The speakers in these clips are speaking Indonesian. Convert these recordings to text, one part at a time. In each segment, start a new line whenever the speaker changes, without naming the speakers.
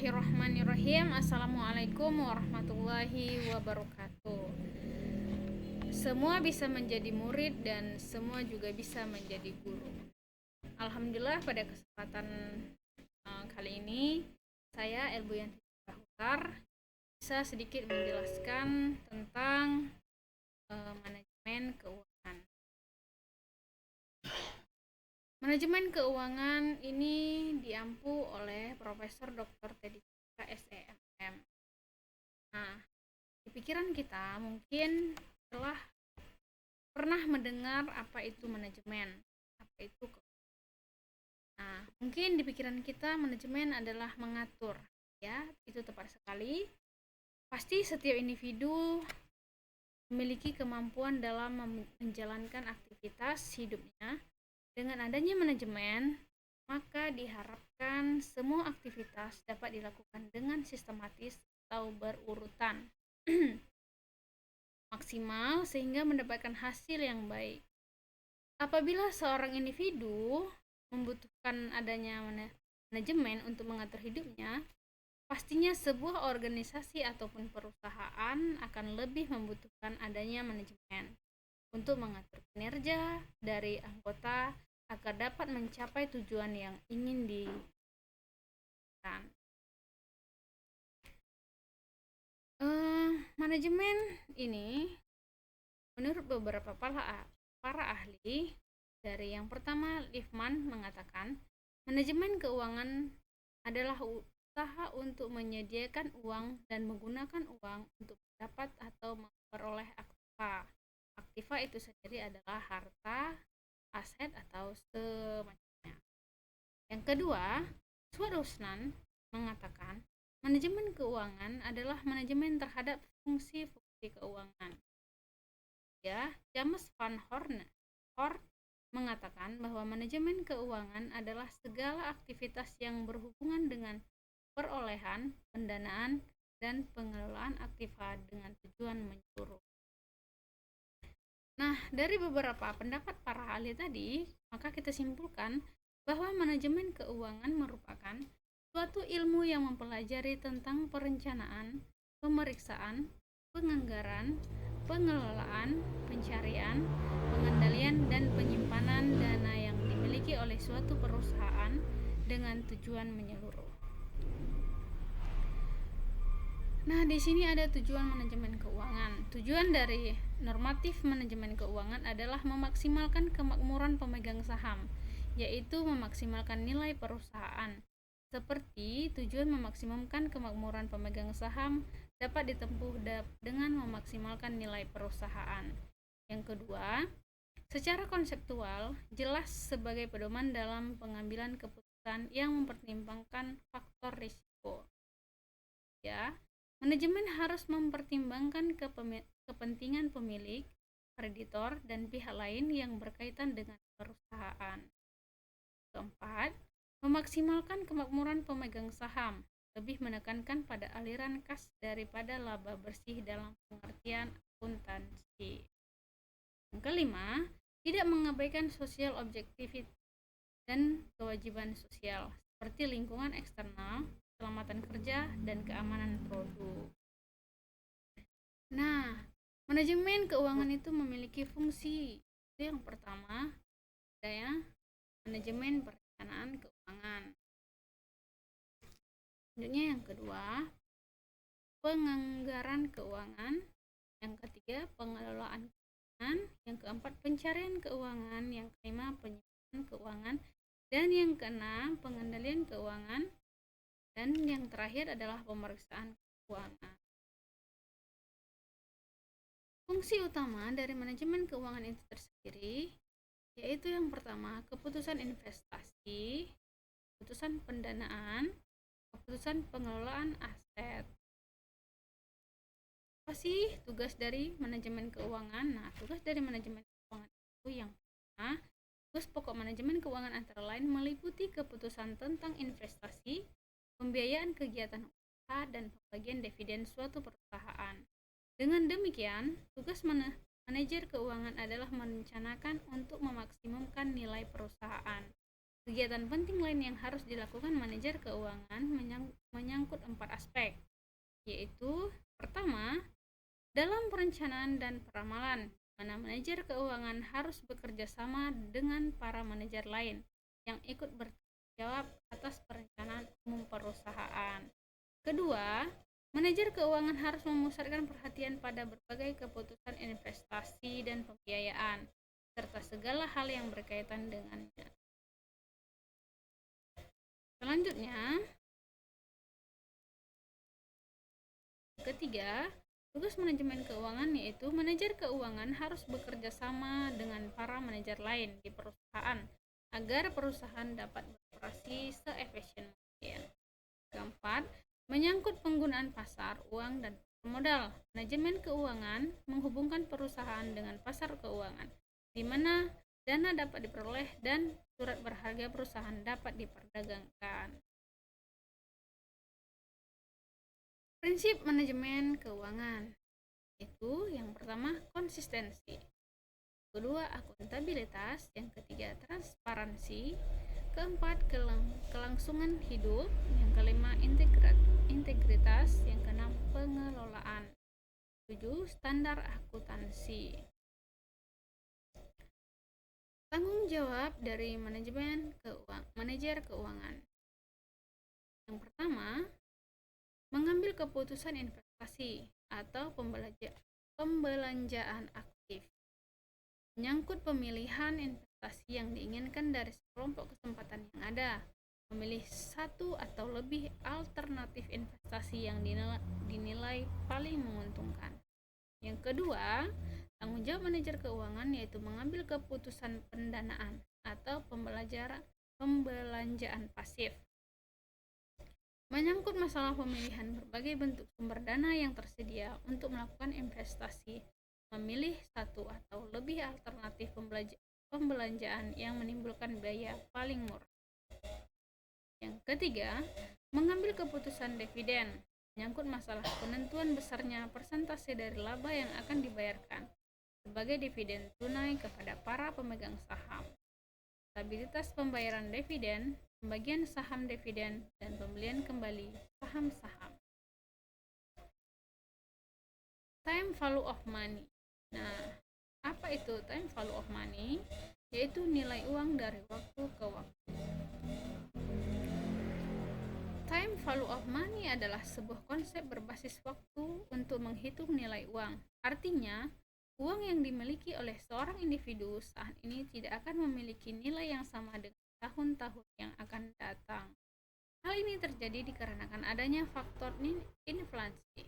Bismillahirrahmanirrahim. Assalamualaikum warahmatullahi wabarakatuh. Semua bisa menjadi murid dan semua juga bisa menjadi guru. Alhamdulillah pada kesempatan kali ini saya Elbu Yanti Bahutar bisa sedikit menjelaskan tentang manajemen keuangan. Manajemen keuangan ini diampu oleh Profesor Dr. Teddy SEMM. Nah, di pikiran kita mungkin telah pernah mendengar apa itu manajemen, apa itu. Nah, mungkin di pikiran kita manajemen adalah mengatur, ya, itu tepat sekali. Pasti setiap individu memiliki kemampuan dalam menjalankan aktivitas hidupnya. Dengan adanya manajemen, maka diharapkan semua aktivitas dapat dilakukan dengan sistematis atau berurutan maksimal sehingga mendapatkan hasil yang baik. Apabila seorang individu membutuhkan adanya manajemen untuk mengatur hidupnya, pastinya sebuah organisasi ataupun perusahaan akan lebih membutuhkan adanya manajemen untuk mengatur kinerja dari anggota agar dapat mencapai tujuan yang ingin dicapai. Manajemen ini menurut beberapa para ahli, dari yang pertama Liefman mengatakan manajemen keuangan adalah usaha untuk menyediakan uang dan menggunakan uang untuk mendapat atau memperoleh aktiva. Aktiva itu sendiri adalah harta, aset atau semacamnya. Yang kedua, Swardosnan mengatakan manajemen keuangan adalah manajemen terhadap fungsi-fungsi keuangan. Ya, James Van Horn mengatakan bahwa manajemen keuangan adalah segala aktivitas yang berhubungan dengan perolehan, pendanaan, dan pengelolaan aktiva dengan tujuan menyeluruh. Nah, dari beberapa pendapat para ahli tadi, maka kita simpulkan bahwa manajemen keuangan merupakan suatu ilmu yang mempelajari tentang perencanaan, pemeriksaan, penganggaran, pengelolaan, pencarian, pengendalian, dan penyimpanan dana yang dimiliki oleh suatu perusahaan dengan tujuan menyeluruh. Nah, di sini ada tujuan manajemen keuangan. Tujuan dari normatif manajemen keuangan adalah memaksimalkan kemakmuran pemegang saham, yaitu memaksimalkan nilai perusahaan. Seperti tujuan memaksimumkan kemakmuran pemegang saham dapat ditempuh dengan memaksimalkan nilai perusahaan. Yang kedua, secara konseptual jelas sebagai pedoman dalam pengambilan keputusan yang mempertimbangkan faktor risiko. Ya, manajemen harus mempertimbangkan kepentingan pemilik, kreditor, dan pihak lain yang berkaitan dengan perusahaan. Keempat, memaksimalkan kemakmuran pemegang saham, lebih menekankan pada aliran kas daripada laba bersih dalam pengertian akuntansi. Yang kelima, tidak mengabaikan sosial objektivitas dan kewajiban sosial, seperti lingkungan eksternal, keselamatan kerja, dan keamanan produk. Nah, manajemen keuangan itu memiliki fungsi. Itu yang pertama, ada manajemen perencanaan keuangan. Selanjutnya yang kedua, penganggaran keuangan. Yang ketiga, pengelolaan keuangan. Yang keempat, pencarian keuangan. Yang kelima, penyimpanan keuangan. Dan yang keenam, pengendalian keuangan. Dan yang terakhir adalah pemeriksaan keuangan. Fungsi utama dari manajemen keuangan itu tersendiri yaitu yang pertama, keputusan investasi, keputusan pendanaan, keputusan pengelolaan aset. Apa sih tugas dari manajemen keuangan? Nah, tugas dari manajemen keuangan itu yang pertama, tugas pokok manajemen keuangan antara lain meliputi keputusan tentang investasi, pembiayaan kegiatan usaha, dan pembagian dividen suatu perusahaan. Dengan demikian, tugas manajer keuangan adalah merencanakan untuk memaksimumkan nilai perusahaan. Kegiatan penting lain yang harus dilakukan manajer keuangan menyangkut 4 aspek, yaitu pertama, dalam perencanaan dan peramalan, mana manajer keuangan harus bekerja sama dengan para manajer lain yang ikut bertanggung jawab atas perencanaan umum perusahaan. Kedua, manajer keuangan harus memusatkan perhatian pada berbagai keputusan investasi dan pembiayaan, serta segala hal yang berkaitan dengannya. Selanjutnya, ketiga, tugas manajemen keuangan yaitu manajer keuangan harus bekerja sama dengan para manajer lain di perusahaan agar perusahaan dapat beroperasi seefisien mungkin. Keempat, menyangkut penggunaan pasar uang dan modal, manajemen keuangan menghubungkan perusahaan dengan pasar keuangan, di mana dana dapat diperoleh dan surat berharga perusahaan dapat diperdagangkan. Prinsip manajemen keuangan itu yang pertama konsistensi, kedua akuntabilitas, yang ketiga transparansi, keempat kelangsungan hidup, yang kelima integritas, yang keenam pengelolaan, 7 standar akuntansi. Tanggung jawab dari manajer keuangan. Yang pertama, mengambil keputusan investasi atau pembelanjaan aktif, menyangkut pemilihan investasi yang diinginkan dari sekelompok kesempatan yang ada, memilih satu atau lebih alternatif investasi yang dinilai paling menguntungkan. Yang kedua, tanggung jawab manajer keuangan yaitu mengambil keputusan pendanaan atau pembelanjaan pasif, menyangkut masalah pemilihan berbagai bentuk sumber dana yang tersedia untuk melakukan investasi, memilih satu atau lebih alternatif pembelanjaan yang menimbulkan biaya paling murah. Yang ketiga, mengambil keputusan dividen, menyangkut masalah penentuan besarnya persentase dari laba yang akan dibayarkan sebagai dividen tunai kepada para pemegang saham, stabilitas pembayaran dividen, pembagian saham dividen, dan pembelian kembali saham-saham. Time value of money. Nah, apa itu time value of money? Yaitu nilai uang dari waktu ke waktu. Time value of money adalah sebuah konsep berbasis waktu untuk menghitung nilai uang. Artinya, uang yang dimiliki oleh seorang individu saat ini tidak akan memiliki nilai yang sama dengan tahun-tahun yang akan datang. Hal ini terjadi dikarenakan adanya faktor inflasi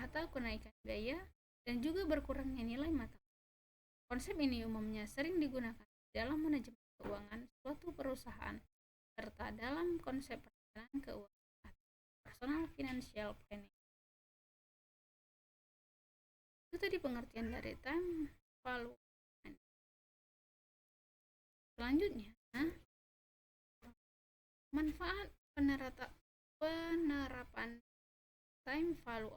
atau kenaikan biaya dan juga berkurangnya nilai mata uang. Konsep ini umumnya sering digunakan dalam manajemen keuangan suatu perusahaan serta dalam konsep perencanaan keuangan atau personal financial planning. Itu tadi pengertian dari time value. Selanjutnya, manfaat penerapan time value.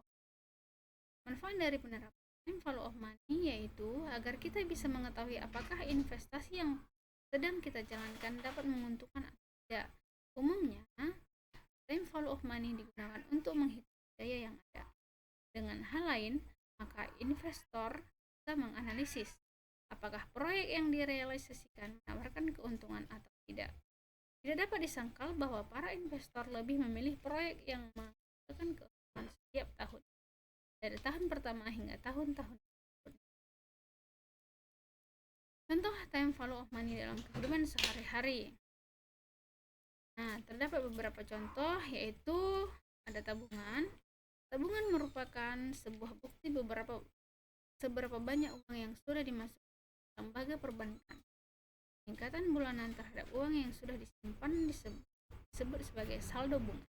Manfaat dari penerapan time value of money yaitu agar kita bisa mengetahui apakah investasi yang sedang kita jalankan dapat menguntungkan atau tidak. Umumnya, time value of money digunakan untuk menghitung biaya yang ada. Dengan hal lain, maka investor bisa menganalisis apakah proyek yang direalisasikan menawarkan keuntungan atau tidak. Tidak dapat disangkal bahwa para investor lebih memilih proyek yang menghasilkan keuntungan setiap tahun, dari tahun pertama hingga tahun-tahun berikutnya. Contoh time value of money dalam kehidupan sehari-hari. Nah, terdapat beberapa contoh, yaitu ada tabungan. Tabungan merupakan sebuah bukti seberapa banyak uang yang sudah dimasukkan ke lembaga perbankan. Peningkatan bulanan terhadap uang yang sudah disimpan disebut sebagai saldo bunga.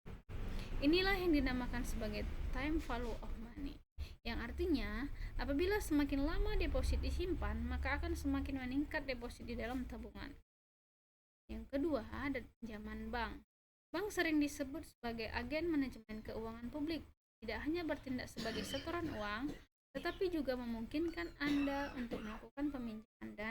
Inilah yang dinamakan sebagai time value of money, yang artinya apabila semakin lama deposit disimpan, maka akan semakin meningkat deposit di dalam tabungan. Yang kedua, ada pinjaman bank. Bank sering disebut sebagai agen manajemen keuangan publik. Tidak hanya bertindak sebagai setoran uang, tetapi juga memungkinkan Anda untuk melakukan peminjaman dana